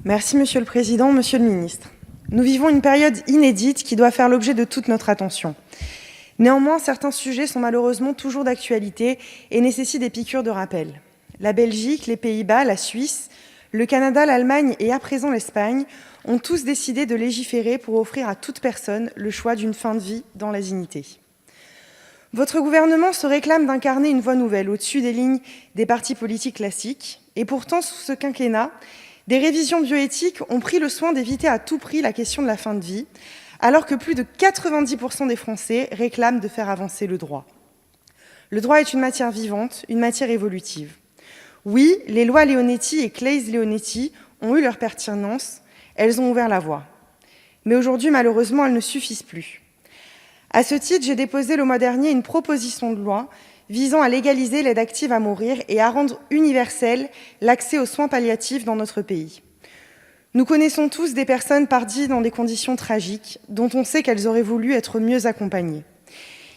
Merci Monsieur le Président, Monsieur le Ministre. Nous vivons une période inédite qui doit faire l'objet de toute notre attention. Néanmoins, certains sujets sont malheureusement toujours d'actualité et nécessitent des piqûres de rappel. La Belgique, les Pays-Bas, la Suisse, le Canada, l'Allemagne et à présent l'Espagne ont tous décidé de légiférer pour offrir à toute personne le choix d'une fin de vie dans la dignité. Votre gouvernement se réclame d'incarner une voie nouvelle au-dessus des lignes des partis politiques classiques. Et pourtant, sous ce quinquennat, des révisions bioéthiques ont pris le soin d'éviter à tout prix la question de la fin de vie, alors que plus de 90% des Français réclament de faire avancer le droit. Le droit est une matière vivante, une matière évolutive. Oui, les lois Leonetti et Claeys-Leonetti ont eu leur pertinence, elles ont ouvert la voie. Mais aujourd'hui, malheureusement, elles ne suffisent plus. À ce titre, j'ai déposé le mois dernier une proposition de loi visant à légaliser l'aide active à mourir et à rendre universel l'accès aux soins palliatifs dans notre pays. Nous connaissons tous des personnes parties dans des conditions tragiques, dont on sait qu'elles auraient voulu être mieux accompagnées.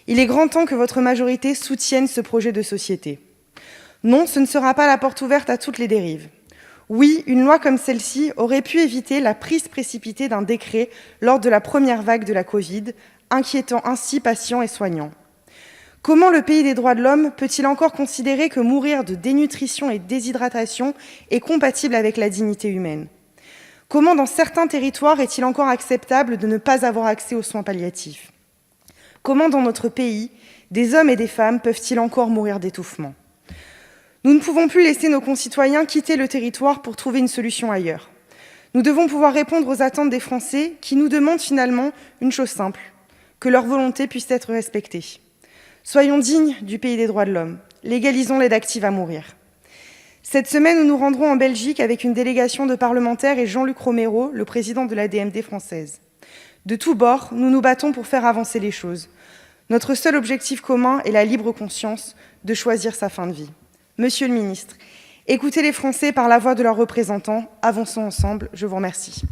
Il est grand temps que votre majorité soutienne ce projet de société. Non, ce ne sera pas la porte ouverte à toutes les dérives. Oui, une loi comme celle-ci aurait pu éviter la prise précipitée d'un décret lors de la première vague de la Covid, inquiétant ainsi patients et soignants. Comment le pays des droits de l'homme peut-il encore considérer que mourir de dénutrition et déshydratation est compatible avec la dignité humaine ? Comment, dans certains territoires, est-il encore acceptable de ne pas avoir accès aux soins palliatifs ? Comment, dans notre pays, des hommes et des femmes peuvent-ils encore mourir d'étouffement ? Nous ne pouvons plus laisser nos concitoyens quitter le territoire pour trouver une solution ailleurs. Nous devons pouvoir répondre aux attentes des Français qui nous demandent finalement une chose simple, que leur volonté puisse être respectée. Soyons dignes du pays des droits de l'homme. Légalisons l'aide active à mourir. Cette semaine, nous nous rendrons en Belgique avec une délégation de parlementaires et Jean-Luc Romero, le président de l'ADMD française. De tous bords, nous nous battons pour faire avancer les choses. Notre seul objectif commun est la libre conscience de choisir sa fin de vie. Monsieur le ministre, écoutez les Français par la voix de leurs représentants. Avançons ensemble. Je vous remercie.